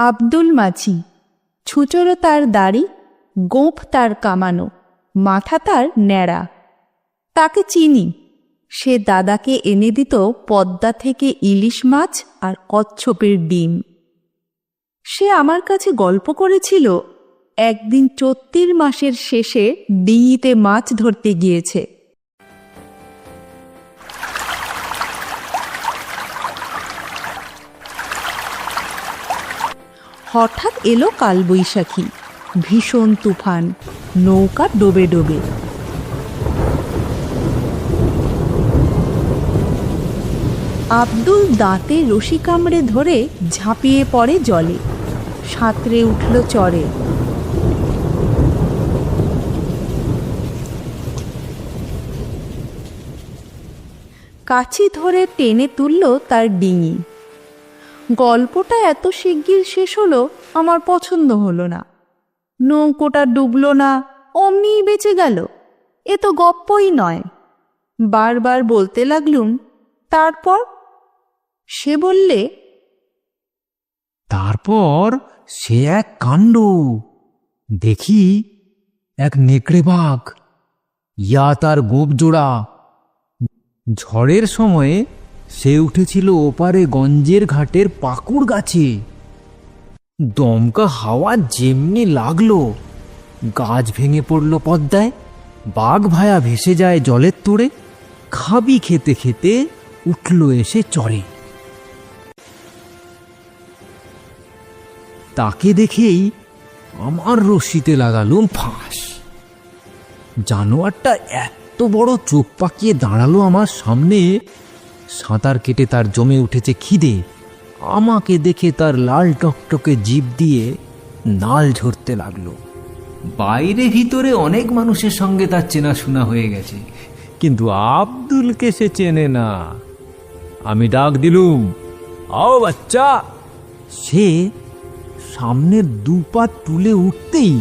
আব্দুল মাঝি, ছুচোরো তার দাড়ি, গোঁফ তার কামানো, মাথা তার ন্যাড়া। তাকে চিনি। সে দাদাকে এনে দিত পদ্মা থেকে ইলিশ মাছ আর কচ্ছপের ডিম। সে আমার কাছে গল্প করেছিল একদিন চৈত্র মাসের শেষে ডিঙিতে মাছ ধরতে গিয়েছে। হঠাৎ এলো কালবৈশাখী, ভীষণ তুফান, নৌকা ডোবে ডোবে। আব্দুল দাঁতে রশি কামড়ে ধরে ঝাঁপিয়ে পড়ে জলে, সাঁতরে উঠল চরে। কাছি ধরে টেনে তুলল তার ডিঙি। গল্পটা এত শিগগির শেষ হলো আমার পছন্দ হলো না। নৌকোটা ডুবল না, অমনিই বেঁচে গেল। এ তো গপ্পই নয়। বারবার বলতে লাগলুম, তারপর? সে বললে, তারপর সে এক কাণ্ড। দেখি এক নেকড়ে বাঘ, ইয়া তার গোপ জোড়া। ঝড়ের সময়ে সে উঠেছিল ওপারে গঞ্জের ঘাটের পাকুড় গাছে। দমকা হাওয়া যেমনি লাগলো, গাছ ভেঙে পড়ল পদ্মায়। বাঘ ভায়া ভেসে যায় জলের তোড়ে। খাবি খেতে খেতে উঠল এসে চরে। তাকে দেখেই আমার রশিতে লাগালুম ফাঁস। জানোয়ারটা এত বড় চোখ পাকিয়ে দাঁড়ালো আমার সামনে। সাঁতার কেটে তার জমে উঠেছে খিদে। আমাকে দেখে তার লাল টকটকে জিভ দিয়ে নাল ঝরতে লাগলো। বাইরে ভিতরে অনেক মানুষের সঙ্গে তার চেনাশোনা হয়ে গেছে, কিন্তু আব্দুলকে সে চেনে না। আমি ডাক দিলুম, আও বাচ্চা। সে সামনের দুপা তুলে উঠতেই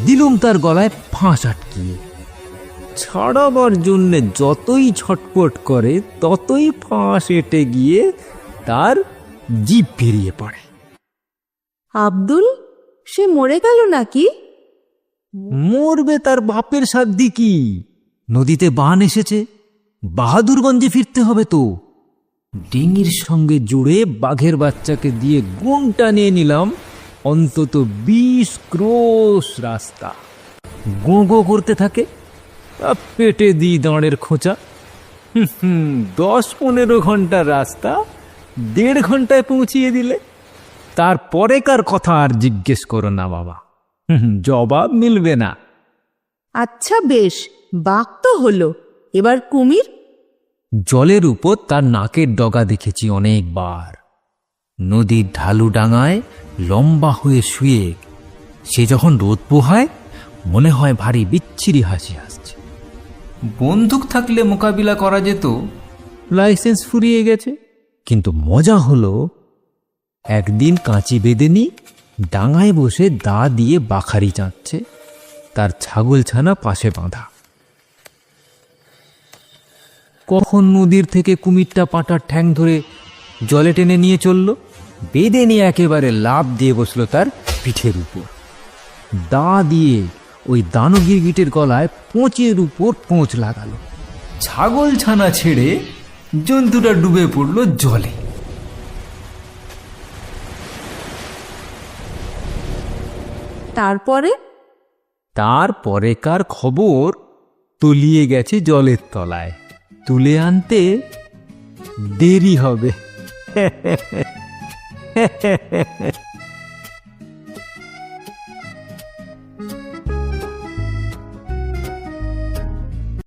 দিলুম তার গলায় ফাঁস আটকিয়ে। ছাড়াবার জন্যে যতই ছটপট করে ততই ফাঁস এঁটে গিয়ে তার জিভ বেরিয়ে পড়ে। আব্দুল, সে মরে গেল নাকি? মরবে তার বাপের সাধ্যি কি? নদীতে বান এসেছে, বাহাদুরগঞ্জে ফিরতে হবে তো। ডিঙির সঙ্গে জুড়ে বাঘের বাচ্চাকে দিয়ে গুণটা নিয়ে নিলাম অন্তত 20 ক্রোশ রাস্তা। গো গো করতে থাকে। পেটে দিই দাঁড়ের খোঁচা। 10-15 ঘন্টার রাস্তা 1.5 ঘন্টায় পৌঁছিয়ে দিলে। তারপরে কার কথা আর জিজ্ঞেস করো না বাবা, জবাব মিলবে না। আচ্ছা বেশ, বাঘ তো হলো, এবার কুমির? জলের উপর তার নাকের ডগা দেখেছি অনেকবার। নদীর ঢালু ডাঙায় লম্বা হয়ে শুয়ে সে যখন রোদ পোহায় মনে হয় ভারী বিচ্ছিরি হাসি আসছে। বন্দুক থাকলে মোকাবিলা করা যেত, লাইসেন্স ফুরিয়ে গেছে। কিন্তু মজা হলো, একদিন কাঁচি বেঁধে নি ডাঙায় বসে দা দিয়ে বাখারি চাঁচ্ছে, তার ছাগল ছানা পাশে বাঁধা। কখন নদীর থেকে কুমিরটা পাটার ঠ্যাং ধরে জলে টেনে নিয়ে চলল, বেঁধে নিয়ে একেবারে লাফ দিয়ে বসলো তার পিঠের উপর। দা দিয়ে ওই দানো গিরগিটের গলায় পোঁচের উপর পোঁচ লাগালো। ছাগল ছানা ছেড়ে জন্তুটা ডুবে পড়ল জলে। তারপরেকার খবর তলিয়ে গেছে জলের তলায়। তুলে আনতে দেরি হবে।